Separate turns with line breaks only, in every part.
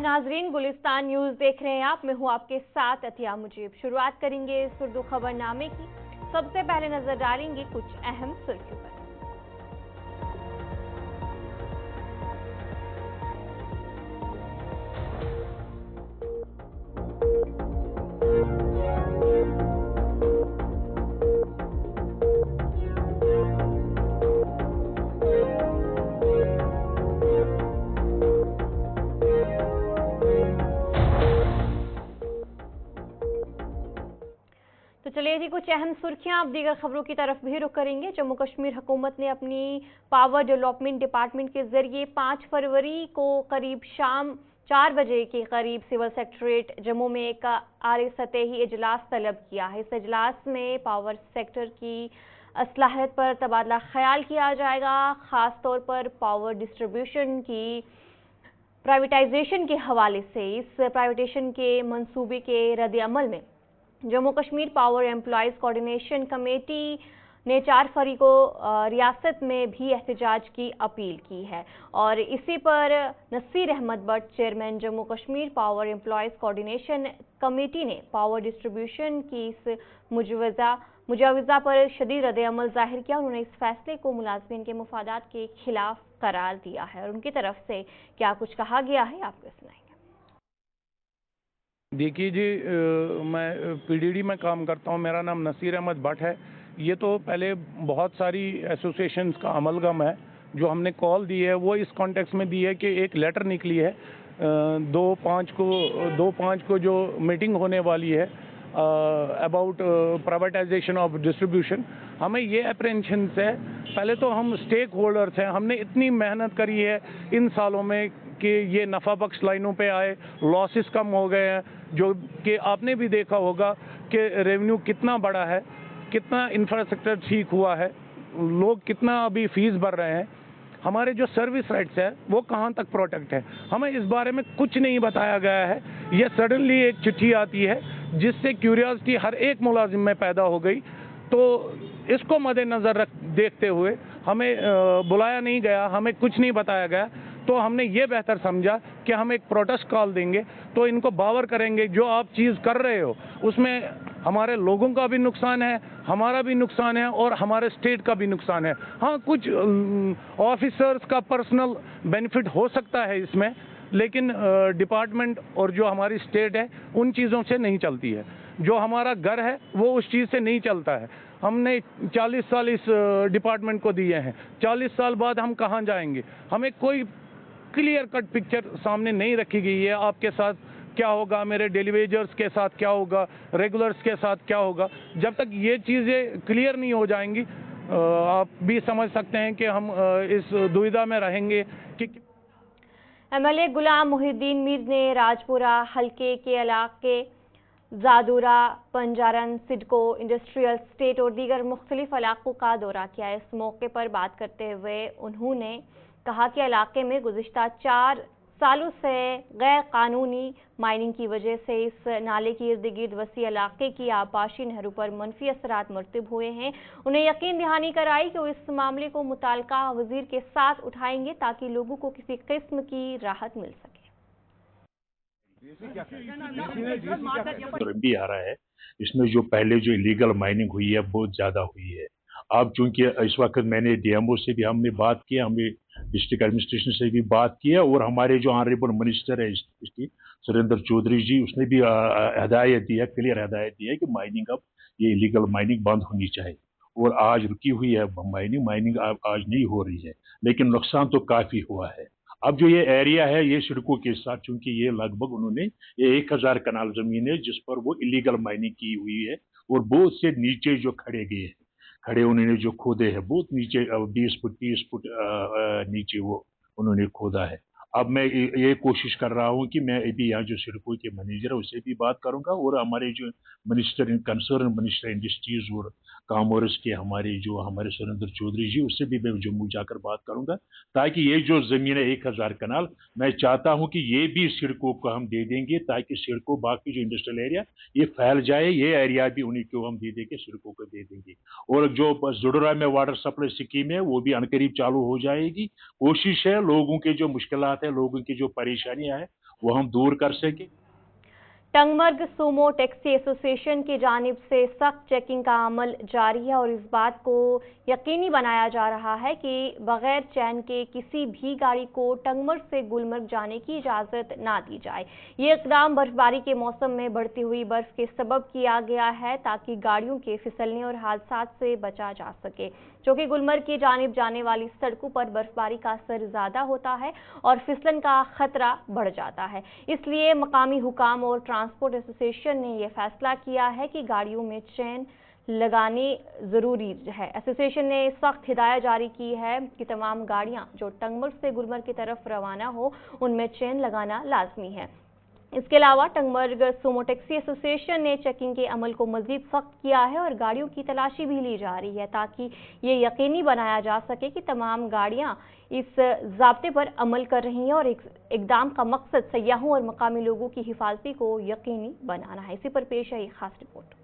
नाजरीन, गुलिस्तान न्यूज देख रहे हैं आप। मैं हूं आपके साथ अतिया मुजीब। शुरुआत करेंगे इस उर्दू खबरनामे की। सबसे पहले नजर डालेंगे कुछ अहम सुर्खियों पर। तो चलिए जी, कुछ अहम सुर्खियां। अब दीगर खबरों की तरफ भी रुख करेंगे। जम्मू कश्मीर हुकूमत ने अपनी पावर डेवलपमेंट डिपार्टमेंट के जरिए 5 फरवरी को करीब शाम 4 बजे के करीब सिविल सेक्रेटरीट जम्मू में एक आला सतही इजलास तलब किया है। इस इजलास में पावर सेक्टर की असलाहियत पर तबादला ख्याल किया जाएगा। खास तौर पर पावर डिस्ट्रीब्यूशन की प्राइवेटाइजेशन के हवाले से इस प्राइवेटाइजेशन के मंसूबे के रद्द अमल में Jammu Kashmir power employees coordination committee ने 4 फरवरी को रियासत में भी एहतजाज की अपील की है। और इसी पर Naseer Ahmad Bhat, chairman Jammu Kashmir power employees coordination committee ने पावर डिस्ट्रीब्यूशन की इस मुजावजा पर शदीद रद्द अमल जाहिर किया। उन्होंने इस फैसले को मुलाजमीन के मुफादात के खिलाफ करार दिया है। और उनकी तरफ से क्या कुछ कहा गया है, आपको सुनाएंगे।
देखिए जी, मैं पीडीडी में काम करता हूँ। मेरा नाम नसीर अहमद भट्ट है। ये तो पहले बहुत सारी एसोसिएशंस का अमलगम है। जो हमने कॉल दी है वो इस कॉन्टेक्स्ट में दी है कि एक लेटर निकली है 2/5 को जो मीटिंग होने वाली है अबाउट प्राइवेटाइजेशन ऑफ डिस्ट्रीब्यूशन। हमें ये अप्रेंशन है, पहले तो हम स्टेक होल्डर्स हैं। हमने इतनी मेहनत करी है इन सालों में कि ये नफ़ा बख्श लाइनों पे आए, लॉसेस कम हो गए हैं। जो कि आपने भी देखा होगा कि रेवेन्यू कितना बड़ा है, कितना इंफ्रास्ट्रक्चर ठीक हुआ है, लोग कितना अभी फीस भर रहे हैं। हमारे जो सर्विस राइट्स है वो कहाँ तक प्रोटेक्ट है, हमें इस बारे में कुछ नहीं बताया गया है। ये सडनली एक चिट्ठी आती है जिससे क्यूरियोसिटी हर एक मुलाजिम में पैदा हो गई। तो इसको मद्देनज़र देखते हुए हमें बुलाया नहीं गया, हमें कुछ नहीं बताया गया। तो हमने ये बेहतर समझा कि हम एक प्रोटेस्ट कॉल देंगे, तो इनको बावर करेंगे जो आप चीज़ कर रहे हो उसमें हमारे लोगों का भी नुकसान है, हमारा भी नुकसान है और हमारे स्टेट का भी नुकसान है। हाँ, कुछ ऑफिसर्स का पर्सनल बेनिफिट हो सकता है इसमें, लेकिन डिपार्टमेंट और जो हमारी स्टेट है उन चीज़ों से नहीं चलती है। जो हमारा घर है वो उस चीज़ से नहीं चलता है। हमने 40 साल इस डिपार्टमेंट को दिए हैं, 40 साल बाद हम कहाँ जाएंगे? हमें कोई क्लियर कट पिक्चर सामने नहीं रखी गई है। आपके साथ क्या होगा, मेरे डेली वेजर्स के साथ क्या होगा, रेगुलर्स के साथ क्या होगा। जब तक ये चीज़ें क्लियर नहीं हो जाएंगी आप भी समझ सकते हैं कि हम इस दुविधा में रहेंगे कि
एमएलए गुलाम मुहिद्दीन मीर ने राजपुरा हल्के के इलाके जादूरा, पंजारन, सिडको, इंडस्ट्रियल स्टेट और दीगर मुख्तलिफ इलाकों का दौरा किया। इस मौके पर बात करते हुए उन्होंने कहा कि इलाके में गुज़िश्ता 4 सालों से गैर कानूनी माइनिंग की वजह से इस नाले की इर्द गिर्द वसी इलाके की आबाशी नहरों पर मनफी असरात मरतब हुए हैं। उन्हें यकीन दहानी कराई कि वो इस मामले को मुताल्लिका वजीर के साथ उठाएंगे ताकि लोगों को किसी किस्म की राहत मिल सके।
भी आ रहा है इसमें जो पहले जो इलीगल माइनिंग हुई है बहुत ज्यादा हुई है। अब चूंकि इस वक्त मैंने डीएमओ से भी हमने बात किया, हमने डिस्ट्रिक्ट एडमिनिस्ट्रेशन से भी बात किया और हमारे जो ऑनरेबल मिनिस्टर है इसकी सुरेंद्र चौधरी जी, उसने भी हिदायत दी है, क्लियर हिदायत दी है कि माइनिंग अब ये इलीगल माइनिंग बंद होनी चाहिए। और आज रुकी हुई है माइनिंग आज नहीं हो रही है, लेकिन नुकसान तो काफी हुआ है। अब जो ये एरिया है ये सड़कों के साथ, चूंकि ये लगभग उन्होंने ये 1000 कनाल जमीन है जिस पर वो इलीगल माइनिंग की हुई है और बहुत से नीचे जो खड़े उन्होंने जो खोदे हैं बहुत नीचे 20 फुट 30 फुट नीचे वो उन्होंने खोदा है। अब मैं ये कोशिश कर रहा हूँ कि मैं अभी यहाँ जो सड़कों के मैनेजर है उससे भी बात करूंगा और हमारे जो मिनिस्टर कंसर्न मिनिस्टर इंडस्ट्रीज और कामर्स के हमारे सुरेंद्र चौधरी जी, उससे भी मैं जम्मू जाकर बात करूंगा, ताकि ये जो ज़मीन है 1000 कनाल, मैं चाहता हूं कि ये भी सिडको को हम दे देंगे, ताकि सिडको बाकी जो इंडस्ट्रियल एरिया ये फैल जाए, ये एरिया भी उन्हीं को हम दे देंगे, सिडको को दे देंगे। और जो जुडरा में वाटर सप्लाई स्कीम है वो भी अनकरीब चालू हो जाएगी। कोशिश है लोगों के जो मुश्किलात है, लोगों की जो परेशानियां है वो हम दूर कर सके।
टंगमर्ग सूमो टैक्सी एसोसिएशन की जानिब से सख्त चेकिंग का अमल जारी है और इस बात को यकीनी बनाया जा रहा है कि बगैर चैन के किसी भी गाड़ी को टंगमर्ग से गुलमर्ग जाने की इजाज़त ना दी जाए। ये इक़दाम बर्फबारी के मौसम में बढ़ती हुई बर्फ के सबब किया गया है ताकि गाड़ियों के फिसलने और हादसात से बचा जा सके, जो कि गुलमर्ग की जानिब जाने वाली सड़कों पर बर्फबारी का असर ज़्यादा होता है और फिसलन का खतरा बढ़ जाता है। इसलिए मकामी हुकाम और ट्रांसपोर्ट एसोसिएशन ने यह फैसला किया है कि गाड़ियों में चेन लगानी ज़रूरी है। एसोसिएशन ने सख्त हिदायत जारी की है कि तमाम गाड़ियां जो टंगमर्ग से गुलमर्ग की तरफ रवाना हो उनमें चेन लगाना लाजमी है। इसके अलावा टंगमर्ग सूमो टैक्सी एसोसिएशन ने चेकिंग के अमल को मजीद सख्त किया है और गाड़ियों की तलाशी भी ली जा रही है ताकि ये यकीनी बनाया जा सके कि तमाम गाड़ियां इस ज़ाब्ते पर अमल कर रही हैं और इक़दाम का मकसद सयाहों और मकामी लोगों की हिफाजती को यकीनी बनाना है। इसी पर पेश है एक खास रिपोर्ट।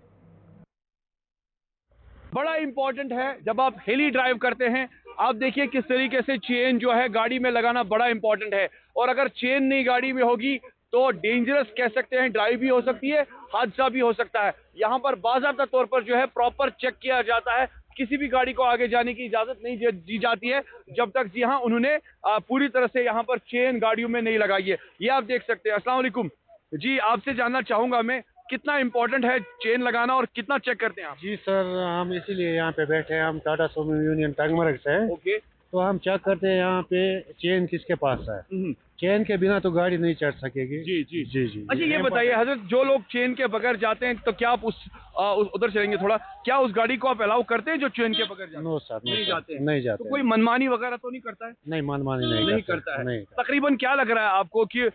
बड़ा इंपॉर्टेंट है जब आप हेली ड्राइव करते हैं, आप देखिए किस तरीके से चेन जो है गाड़ी में लगाना बड़ा इंपॉर्टेंट है। और अगर चेन नहीं गाड़ी में होगी तो डेंजरस कह सकते हैं, ड्राइव भी हो सकती है, हादसा भी हो सकता है। यहाँ पर बाज़ाब्ता तौर पर जो है प्रॉपर चेक किया जाता है, किसी भी गाड़ी को आगे जाने की इजाजत नहीं दी जाती है जब तक जी हाँ उन्होंने पूरी तरह से यहाँ पर चेन गाड़ियों में नहीं लगाई है। ये आप देख सकते हैं। अस्सलाम वालेकुम जी, आपसे जानना चाहूंगा मैं, कितना इंपॉर्टेंट है चेन लगाना और कितना चेक करते हैं आप?
जी सर, हम इसीलिए यहाँ पे बैठे हैं, हम टाटा सूमो यूनियन टंगमर्ग से हैं।
ओके।
तो हम चेक करते हैं यहाँ पे चेन किसके पास है। चेन के बिना तो गाड़ी नहीं चढ़ सकेगी।
जी जी
जी जी।
अच्छा, ये बताइए हजरत, जो लोग चेन के बगैर जाते हैं तो क्या आप उधर चलेंगे थोड़ा, क्या उस गाड़ी को आप अलाउ करते हैं जो चेन के बगैर जाते हैं?
नो सर,
नहीं जाते हैं।
नहीं जाते।
तो कोई मनमानी वगैरह तो नहीं करता है?
नहीं, मनमानी
नहीं करता है।
नहीं।
तकरीबन क्या लग रहा है आपको कि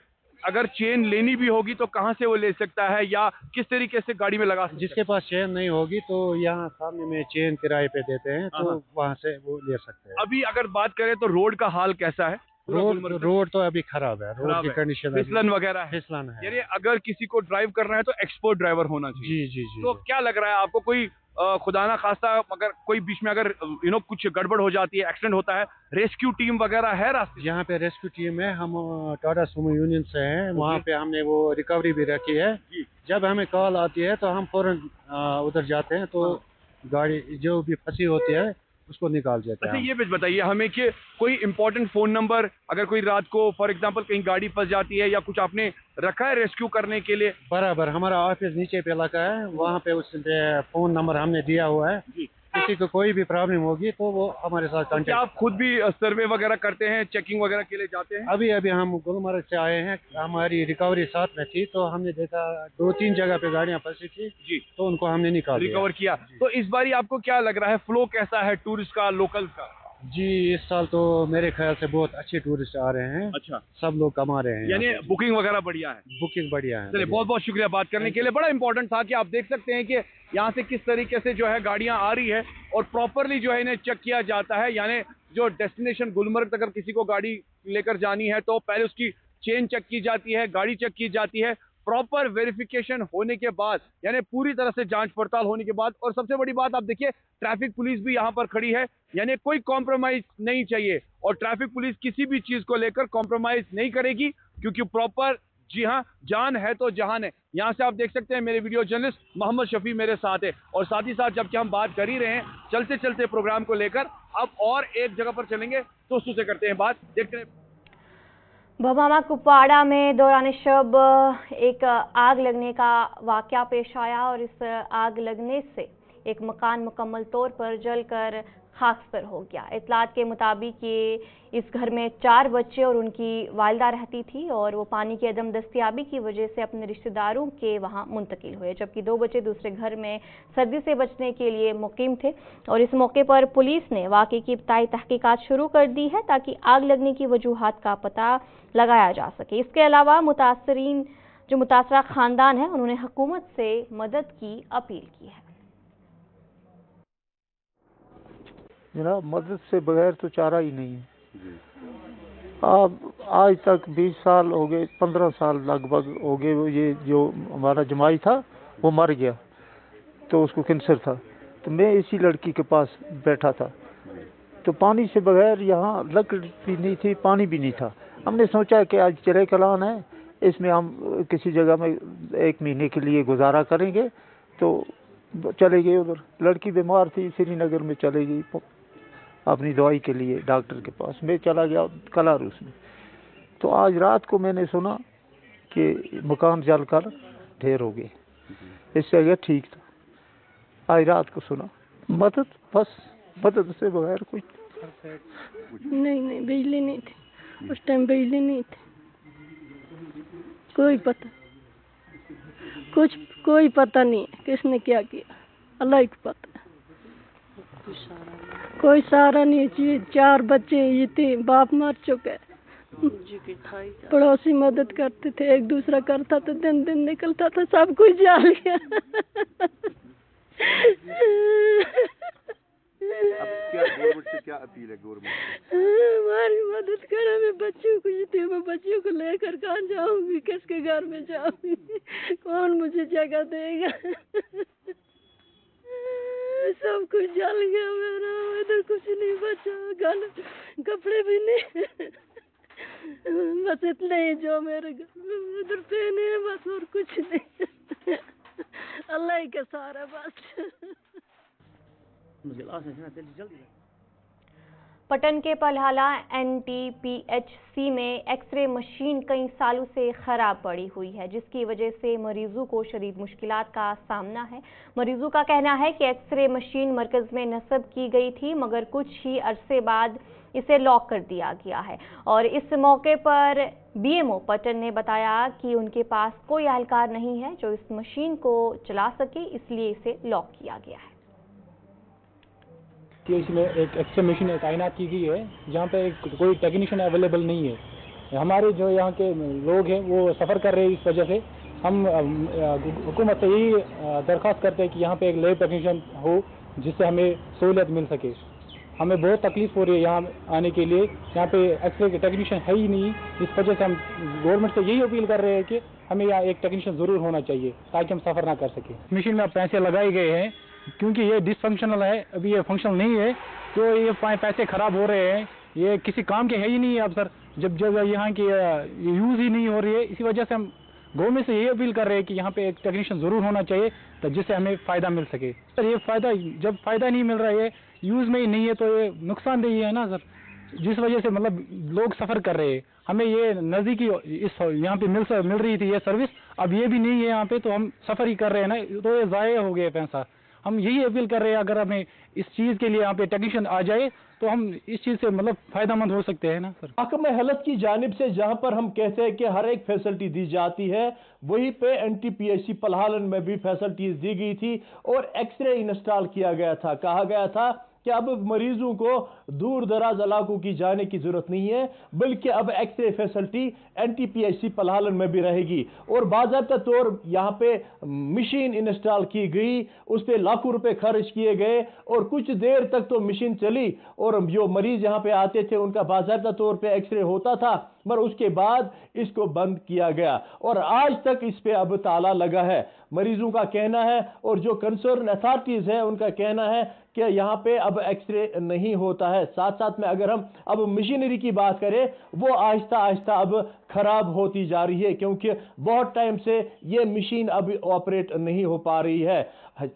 अगर चेन लेनी भी होगी तो कहाँ से वो ले सकता है या किस तरीके से गाड़ी में लगा सकता है?
जिसके पास चेन नहीं होगी तो यहाँ सामने में चेन किराए पे देते हैं, तो वहाँ से वो ले सकते हैं।
अभी अगर बात करें तो रोड का हाल कैसा है?
रोड तो अभी खराब है। रोड की कंडीशन
फिसलन वगैरह है।
फिसलन है।
यानी अगर किसी को ड्राइव करना है तो एक्सपर्ट ड्राइवर होना चाहिए।
जी जी जी।
तो क्या लग रहा है आपको, कोई खुदा ना खास्ता अगर कोई बीच में अगर कुछ गड़बड़ हो जाती है, एक्सीडेंट होता है, रेस्क्यू टीम वगैरह है रास्ते?
यहाँ पे रेस्क्यू टीम है, हम टाटा सूमो यूनियन से हैं। वहाँ पे हमने वो रिकवरी भी रखी है। जब हमें कॉल आती है तो हम फौरन उधर जाते हैं, तो गाड़ी जो भी फंसी होती है उसको निकाल देते हैं।
अच्छा, ये भी बताइए हमें कि कोई इंपॉर्टेंट फोन नंबर, अगर कोई रात को फॉर एग्जांपल कहीं गाड़ी फंस जाती है या कुछ आपने रखा है रेस्क्यू करने के लिए?
बराबर, हमारा ऑफिस नीचे पे लगा है, वहाँ पे उस पे फोन नंबर हमने दिया हुआ है। किसी को कोई भी प्रॉब्लम होगी तो वो हमारे साथ कांटेक्ट।
आप खुद भी सर्वे वगैरह करते हैं, चेकिंग वगैरह के लिए जाते हैं?
अभी हम गुलमर्ग से आए हैं, हमारी रिकवरी साथ में थी, तो हमने देखा 2-3 जगह पे गाड़ियाँ फंसी थी जी, तो उनको हमने रिकवर
किया। तो इस बारी आपको क्या लग रहा है, फ्लो कैसा है टूरिस्ट का, लोकल का?
जी, इस साल तो मेरे ख्याल से बहुत अच्छे टूरिस्ट आ रहे हैं।
अच्छा,
सब लोग कमा रहे हैं,
यानी बुकिंग वगैरह बढ़िया है?
बुकिंग बढ़िया है।
चलिए, बहुत बहुत शुक्रिया बात करने के लिए। बड़ा इंपॉर्टेंट था कि आप देख सकते हैं कि यहाँ से किस तरीके से जो है गाड़ियाँ आ रही है और प्रॉपरली जो है इन्हें चेक किया जाता है। यानी जो डेस्टिनेशन गुलमर्ग तक अगर किसी को गाड़ी लेकर जानी है तो पहले उसकी चेन चेक की जाती है, गाड़ी चेक की जाती है, प्रॉपर वेरिफिकेशन होने के बाद, यानी पूरी तरह से जांच पड़ताल होने के बाद। और सबसे बड़ी बात आप देखिए, ट्रैफिक पुलिस भी यहाँ पर खड़ी है, यानी कोई कॉम्प्रोमाइज नहीं चाहिए और ट्रैफिक पुलिस किसी भी चीज को लेकर कॉम्प्रोमाइज नहीं करेगी, क्योंकि प्रॉपर जी हाँ, जान है तो जहान है। यहाँ से आप देख सकते हैं मेरे वीडियो जर्नलिस्ट मोहम्मद शफी मेरे साथ है। और साथ ही साथ जबकि हम बात कर ही रहे हैं चलते चलते प्रोग्राम को लेकर, अब और एक जगह पर चलेंगे, दोस्तों से करते हैं बात, देखते हैं।
भमामा कुपवाड़ा में दौरान शब एक आग लगने का वाकया पेश आया और इस आग लगने से एक मकान मुकम्मल तौर पर जलकर खाकसर हो गया। इतलात के मुताबिक ये इस घर में 4 बच्चे और उनकी वालिदा रहती थी और वो पानी की अदम दस्तियाबी की वजह से अपने रिश्तेदारों के वहाँ मुंतकिल हुए, जबकि 2 बच्चे दूसरे घर में सर्दी से बचने के लिए मुकीम थे। और इस मौके पर पुलिस ने वाक़े की इब्तदाई तहकीकात शुरू कर दी है ताकि आग लगने की वजूहात का पता लगाया जा सके। इसके अलावा मुतासरा ख़ानदान है, उन्होंने हुकूमत से मदद की अपील की है।
जनाब मदद से बगैर तो चारा ही नहीं है। अब आज तक 20 साल हो गए, 15 साल लगभग हो गए, ये जो हमारा जमाई था वो मर गया, तो उसको कैंसर था, तो मैं इसी लड़की के पास बैठा था, तो पानी से बगैर यहाँ लकड़ी भी नहीं थी, पानी भी नहीं था। हमने सोचा कि आज चरे कलान है, इसमें हम किसी जगह में 1 महीने के लिए गुजारा करेंगे, तो चले गए उधर। लड़की बीमार थी, श्रीनगर में चले गई अपनी दवाई के लिए डॉक्टर के पास। मैं चला गया कलारूस में, तो आज रात को मैंने सुना कि मकान जलकर ढेर हो गए। इससे अगर ठीक था, आज रात को सुना मदद, बस मदद से बगैर कुछ
नहीं, बिजली नहीं थी उस टाइम, बिजली नहीं थी, कोई पता नहीं किसने क्या किया, अल्लाह ही को पता है। कोई सहारा नहीं चाहिए, 4 बच्चे ये थे, बाप मर चुके, पड़ोसी मदद करते थे, एक दूसरा करता था, दिन निकलता था, सब कुछ जल गया।
अब क्या गवर्नमेंट से क्या अपील है? गवर्नमेंट
हमारी मदद करे, मैं बच्चियों को जीती, मैं बच्चियों को लेकर कहाँ जाऊंगी, किसके घर में जाऊंगी, कौन मुझे जगह देगा? सब कुछ जल गया मेरा, इधर कुछ नहीं बचा, कपड़े भी नहीं, बस इतने ही जो मेरे घर में इधर पहने हैं, बस और कुछ नहीं। अल्लाह ही का सहारा बस।
पटन के पलहाला NTPHC में एक्सरे मशीन कई सालों से खराब पड़ी हुई है, जिसकी वजह से मरीजों को शदीद मुश्किलात का सामना है। मरीजों का कहना है कि एक्सरे मशीन मरकज में नस्ब की गई थी, मगर कुछ ही अरसे बाद इसे लॉक कर दिया गया है। और इस मौके पर BMO पटन ने बताया कि उनके पास कोई एहलकार नहीं है जो इस मशीन को चला सके, इसलिए इसे लॉक किया गया है।
कि इसमें एक एक्सरे मशीन तैनात की गई है, जहाँ पे कोई टेक्नीशियन अवेलेबल नहीं है। हमारे जो यहाँ के लोग हैं वो सफ़र कर रहे हैं, इस वजह से हम हुकूमत से यही दरख्वास्त करते हैं कि यहाँ पे एक लैब टेक्नीशियन हो, जिससे हमें सहूलियत मिल सके। हमें बहुत तकलीफ हो रही है यहाँ आने के लिए, यहाँ पे एक्सरे के टेक्नीशियन है ही नहीं। इस वजह से हम गवर्नमेंट से यही अपील कर रहे हैं कि हमें यहाँ एक टेक्नीशियन ज़रूर होना चाहिए, ताकि हम सफ़र ना कर सकें। मशीन में अब पैसे लगाए गए हैं, क्योंकि ये डिसफंक्शनल है, अभी ये फंक्शनल नहीं है, तो ये पैसे ख़राब हो रहे हैं, ये किसी काम के है ही नहीं है अब सर, जब यहाँ की यूज़ ही नहीं हो रही है। इसी वजह से हम गवर्नमेंट से यही अपील कर रहे हैं कि यहाँ पे एक टेक्नीशियन ज़रूर होना चाहिए, तो जिससे हमें फ़ायदा मिल सके। सर ये फ़ायदा, जब फ़ायदा नहीं मिल रहा है, यूज़ में ही नहीं है, तो ये नुकसानदेही है ना सर, जिस वजह से मतलब लोग सफ़र कर रहे हैं। हमें ये नज़दीकी इस यहाँ पे मिल रही थी ये सर्विस, अब ये भी नहीं है यहाँ पे, तो हम सफ़र ही कर रहे हैं ना, तो ये ज़ाया हो गया पैसा। हम यही अपील कर रहे हैं, अगर हमें इस चीज़ के लिए यहाँ पे टेक्नीशियन आ जाए तो हम इस चीज़ से मतलब फ़ायदामंद हो सकते हैं ना सर।
महकमा हेल्थ की जानिब से जहाँ पर हम कहते हैं कि हर एक फैसिलिटी दी जाती है, वहीं पे NTPHC पलहालन में भी फैसिलिटीज़ दी गई थी और एक्सरे इंस्टॉल किया गया था। कहा गया था कि अब मरीजों को दूर दराज इलाकों की जाने की जरूरत नहीं है, बल्कि अब एक्सरे फैसिलिटी NTPHC पलहालन में भी रहेगी। और बाज़ाब्ता तौर यहाँ पे मशीन इंस्टॉल की गई, उस पर लाखों रुपए खर्च किए गए और कुछ देर तक तो मशीन चली और जो मरीज यहाँ पे आते थे उनका बाज़ाब्ता तौर पे एक्सरे होता था, मगर उसके बाद इसको बंद किया गया और आज तक इस पे अब ताला लगा है। मरीजों का कहना है और जो कंसर्न अथॉरिटीज़ है उनका कहना है कि यहाँ पे अब एक्सरे नहीं होता है। साथ साथ में अगर हम अब मशीनरी की बात करें, वो आहिस्ता आहिस्ता अब खराब होती जा रही है, क्योंकि बहुत टाइम से ये मशीन अब ऑपरेट नहीं हो पा रही है।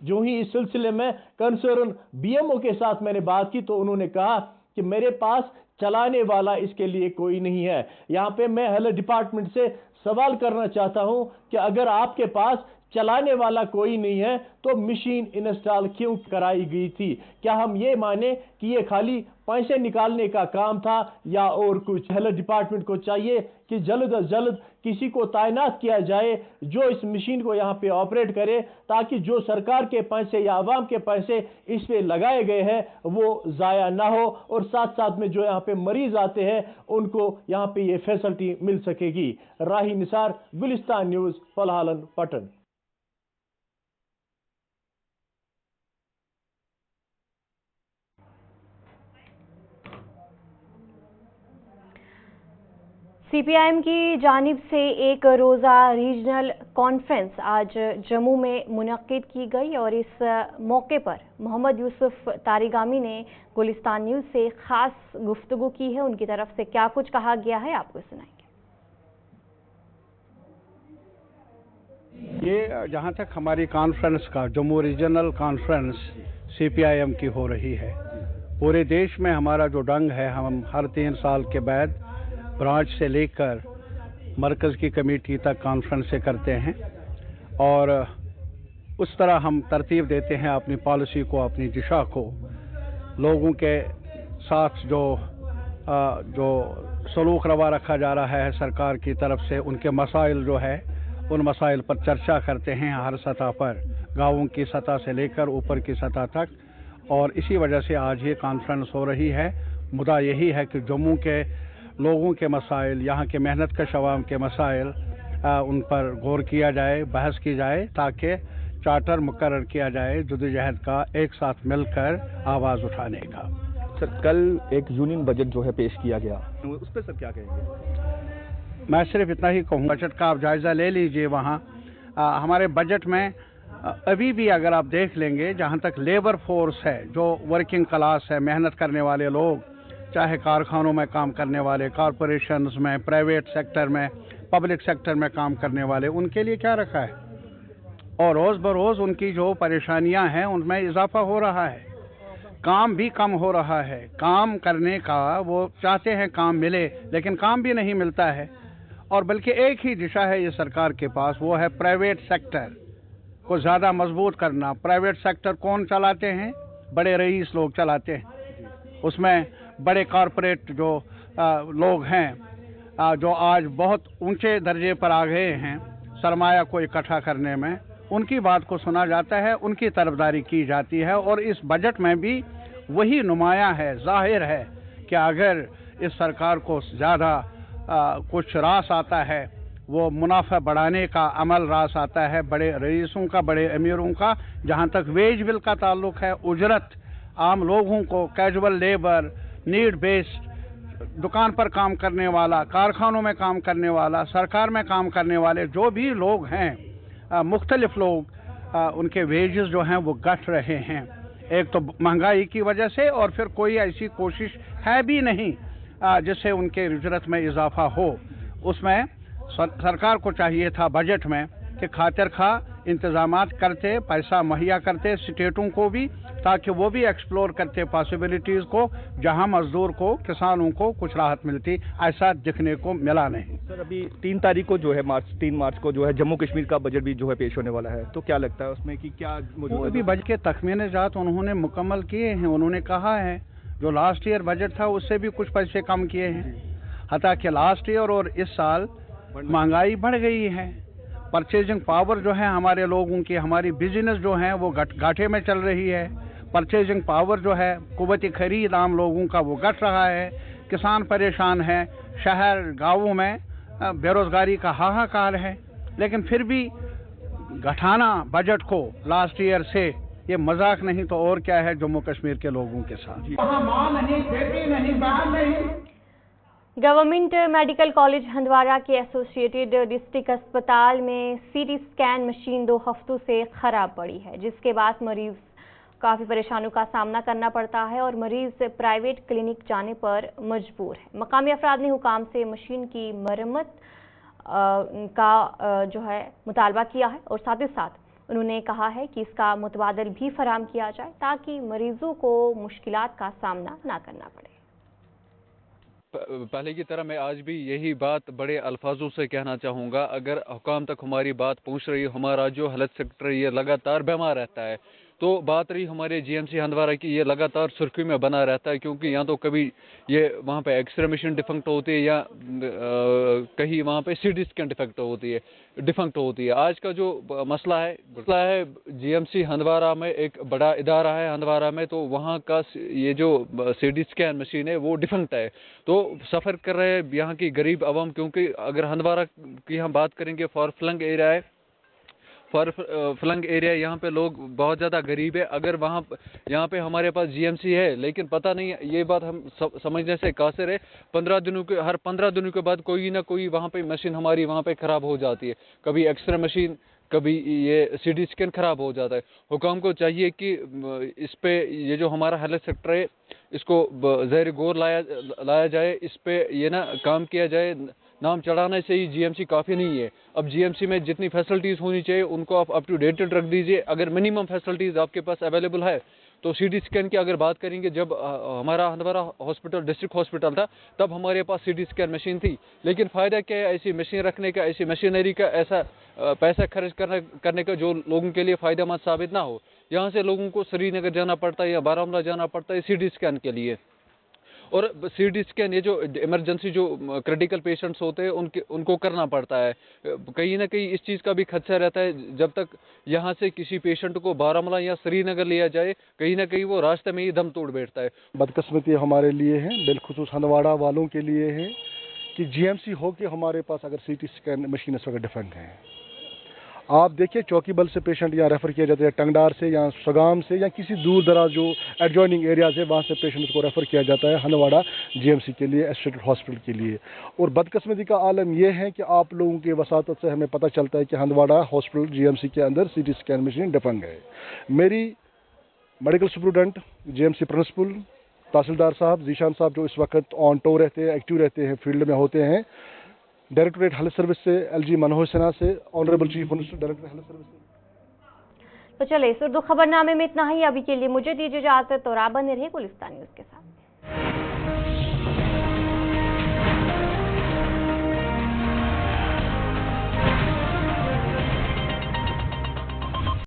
जो ही इस सिलसिले में कंसर्न BMO के साथ मैंने बात की तो उन्होंने कहा कि मेरे पास चलाने वाला इसके लिए कोई नहीं है। यहाँ पे मैं हेल्थ डिपार्टमेंट से सवाल करना चाहता हूँ कि अगर आपके पास चलाने वाला कोई नहीं है तो मशीन इंस्टॉल क्यों कराई गई थी? क्या हम ये माने कि ये खाली पैसे निकालने का काम था या और कुछ? हेल्थ डिपार्टमेंट को चाहिए कि जल्द अज जल्द किसी को तैनात किया जाए जो इस मशीन को यहाँ पे ऑपरेट करे, ताकि जो सरकार के पैसे या आवाम के पैसे इस पे लगाए गए हैं वो ज़ाया ना हो और साथ साथ में जो यहाँ पे मरीज आते हैं उनको यहाँ पे ये फैसिलिटी मिल सकेगी। राही निसार, गुलिस्तान न्यूज़, पलहालन, पटन।
सीपीआईएम की जानिब से एक रोज़ा रीजनल कॉन्फ्रेंस आज जम्मू में मुनक्किद की गई और इस मौके पर मोहम्मद यूसुफ तारिगामी ने गुलिस्तान न्यूज़ से खास गुफ्तगू की है। उनकी तरफ से क्या कुछ कहा गया है आपको सुनाएंगे।
ये जहाँ तक हमारी कॉन्फ्रेंस का जम्मू रीजनल कॉन्फ्रेंस सीपीआईएम की हो रही है, पूरे देश में हमारा जो ढंग है, हम हर 3 साल के बाद ब्रांच से लेकर मरकज़ की कमेटी तक कॉन्फ्रेंसें करते हैं और उस तरह हम तरतीब देते हैं अपनी पॉलिसी को, अपनी दिशा को। लोगों के साथ जो सलूक रवा रखा जा रहा है सरकार की तरफ से, उनके मसाइल जो है उन मसाइल पर चर्चा करते हैं हर सतह पर, गाँवों की सतह से लेकर ऊपर की सतह तक। और इसी वजह से आज ये कॉन्फ्रेंस हो रही है। मुद्दा यही है कि जम्मू के लोगों के मसाइल, यहाँ के मेहनत कश अवाम के मसाइल, उन पर गौर किया जाए, बहस की जाए, ताकि चार्टर मुकर्रर किया जाए जदोजहद का एक साथ मिलकर आवाज़ उठाने का।
सर, कल एक यूनियन बजट जो है पेश किया गया, उस पर सर क्या कहेंगे?
मैं सिर्फ इतना ही कहूँ, बजट का आप जायज़ा ले लीजिए। वहाँ हमारे बजट में अभी भी अगर आप देख लेंगे, जहाँ तक लेबर फोर्स है, जो वर्किंग क्लास है, मेहनत करने वाले लोग, चाहे कारखानों में काम करने वाले, कॉरपोरेशंस में, प्राइवेट सेक्टर में, पब्लिक सेक्टर में काम करने वाले, उनके लिए क्या रखा है। और रोज़ बरोज़ उनकी जो परेशानियां हैं उनमें इजाफा हो रहा है, काम भी कम हो रहा है। काम करने का वो चाहते हैं, काम मिले, लेकिन काम भी नहीं मिलता है। और बल्कि एक ही दिशा है ये सरकार के पास, वो है प्राइवेट सेक्टर को ज़्यादा मजबूत करना। प्राइवेट सेक्टर कौन चलाते हैं? बड़े रईस लोग चलाते हैं। उसमें बड़े कॉरपोरेट जो लोग हैं, जो आज बहुत ऊंचे दर्जे पर आ गए हैं सरमाया को इकट्ठा करने में, उनकी बात को सुना जाता है, उनकी तरफदारी की जाती है। और इस बजट में भी वही नुमाया है, जाहिर है कि अगर इस सरकार को ज़्यादा कुछ रास आता है, वो मुनाफा बढ़ाने का अमल रास आता है बड़े रईसों का, बड़े अमीरों का। जहाँ तक वेज बिल का ताल्लुक है, उजरत आम लोगों को, कैजुअल लेबर, नीड बेस्ड, दुकान पर काम करने वाला, कारखानों में काम करने वाला, सरकार में काम करने वाले जो भी लोग हैं, मुख्तलिफ लोग, उनके वेजेस जो हैं वो घट रहे हैं। एक तो महंगाई की वजह से, और फिर कोई ऐसी कोशिश है भी नहीं जिससे उनके उजरत में इजाफा हो। उसमें सरकार को चाहिए था बजट में कि खातिर खा इंतजामात करते, पैसा मुहैया करते स्टेटों को भी, ताकि वो भी एक्सप्लोर करते पॉसिबिलिटीज़ को, जहां मजदूर को, किसानों को कुछ राहत मिलती। ऐसा दिखने को मिला नहीं।
सर, अभी 3 तारीख को जो है 3 मार्च को जो है जम्मू कश्मीर का बजट भी जो है पेश होने वाला है, तो क्या लगता है उसमें कि क्या
अभी बजट के तखमीने जात उन्होंने मुकम्मल किए हैं। उन्होंने कहा है जो लास्ट ईयर बजट था उससे भी कुछ पैसे कम किए हैं। हालांकि लास्ट ईयर और इस साल महंगाई बढ़ गई है, परचेजिंग पावर जो है हमारे लोगों की, हमारी बिजनेस जो है वो घाटे में चल रही है। परचेजिंग पावर जो है, कुव्वती खरीद आम लोगों का वो घट रहा है। किसान परेशान है, शहर गाँवों में बेरोजगारी का हाहाकार है। लेकिन फिर भी घटाना बजट को लास्ट ईयर से, ये मजाक नहीं तो और क्या है जम्मू कश्मीर के लोगों के साथ।
गवर्नमेंट मेडिकल कॉलेज हंदवारा के एसोसिएटेड डिस्ट्रिक्ट अस्पताल में सीटी स्कैन मशीन 2 हफ्तों से खराब पड़ी है, जिसके बाद मरीज काफ़ी परेशानियों का सामना करना पड़ता है और मरीज प्राइवेट क्लिनिक जाने पर मजबूर है। मकामी अफराद ने हुकाम से मशीन की मरम्मत का जो है मुतालबा किया है और साथ ही साथ उन्होंने कहा है कि इसका मुतबादल भी फराहम किया जाए ताकि मरीजों को मुश्किलात का सामना ना करना पड़े।
पहले की तरह मैं आज भी यही बात बड़े अल्फाजों से कहना चाहूँगा। अगर हुकाम तक हमारी बात पहुँच रही है, हमारा जो हेल्थ सेक्टर ये लगातार बीमार रहता है, तो बात रही हमारे जीएमसी हंदवारा की, ये लगातार सुर्खी में बना रहता है, क्योंकि या तो कभी ये वहाँ पे एक्सरे मशीन डिफेक्ट होती है या कहीं वहाँ पे सीटी स्कैन डिफेक्ट होती है। आज का जो मसला है जीएमसी हंदवारा में एक बड़ा इदारा है हंदवारा में, तो वहाँ का ये जो सीटी स्कैन मशीन है वो डिफेक्ट है। तो सफ़र कर रहे यहाँ की गरीब आवाम, क्योंकि अगर हंदवारा की हम बात करेंगे फार फ्लंग एरिया है, फर फ्लंग एरिया, यहाँ पे लोग बहुत ज़्यादा गरीब है। अगर यहाँ पे हमारे पास जीएमसी है, लेकिन पता नहीं ये बात हम समझने से कासिर है। 15 दिनों के हर 15 दिनों के बाद कोई ना कोई वहाँ पे मशीन हमारी वहाँ पे ख़राब हो जाती है। कभी एक्सरे मशीन, कभी ये सीटी स्कैन ख़राब हो जाता है। हुकाम को चाहिए कि इस पे ये जो हमारा हेल्थ सेक्टर है इसको ज़हर गौर लाया जाए, इस पे ये ना काम किया जाए। नाम चढ़ाने से ही जीएमसी काफ़ी नहीं है। अब जीएमसी में जितनी फैसिलिटीज़ होनी चाहिए उनको आप अप टू डेटेड रख दीजिए। अगर मिनिमम फैसिलिटीज़ आपके पास अवेलेबल है तो सीटी स्कैन की अगर बात करेंगे, जब हमारा हंदवारा हॉस्पिटल डिस्ट्रिक्ट हॉस्पिटल था तब हमारे पास सीटी स्कैन मशीन थी। लेकिन फ़ायदा क्या है ऐसी मशीन रखने का, ऐसी मशीनरी का, ऐसा पैसा खर्च करने का जो लोगों के लिए फ़ायदेमंद साबित ना हो। यहाँ से लोगों को श्रीनगर जाना पड़ता है या बारामूला जाना पड़ता है सीटी स्कैन के लिए। और सीटी स्कैन ये जो इमरजेंसी जो क्रिटिकल पेशेंट्स होते हैं उनको करना पड़ता है। कहीं ना कहीं इस चीज़ का भी खदशा रहता है, जब तक यहाँ से किसी पेशेंट को बारामूला या श्रीनगर लिया जाए कहीं ना कहीं वो रास्ते में ही दम तोड़ बैठता है।
बदकिस्मती हमारे लिए है, बिलखुसूस हंदवाड़ा वालों के लिए है कि जीएमसी हो के हमारे पास अगर सीटी स्कैन मशीन इस वक्त डिफेंड है। आप देखिए चौकीबल से पेशेंट यहाँ रेफ़र किया जाता है, टंगडार से या सगाम से या किसी दूर दराज जो एडजॉइनिंग एरियाज है वहाँ से पेशेंट को रेफ़र किया जाता है हंदवाड़ा जीएमसी के लिए, एसोसिएटेड हॉस्पिटल के लिए। और बदकिस्मती का आलम यह है कि आप लोगों की वसातत से हमें पता चलता है कि हंदवाड़ा हॉस्पिटल जीएमसी के अंदर सीटी स्कैन मशीन डिफेंड है। मेरी मेडिकल सुपरिटेंडेंट, जीएमसी प्रिंसिपल, तहसीलदार साहब, जीशान साहब जो इस वक्त ऑन टोर रहते हैं, एक्टिव रहते हैं, फील्ड में होते हैं, डायरेक्टरेट हेल्थ सर्विस से एलजी मनोहर सिन्हा से, honourable chief minister director health service से।
तो चले इस उर्दू खबरनामे में इतना ही। अभी के लिए मुझे दीजिए इजाजत और आप बने रहिए गुलिस्तान न्यूज़ के साथ।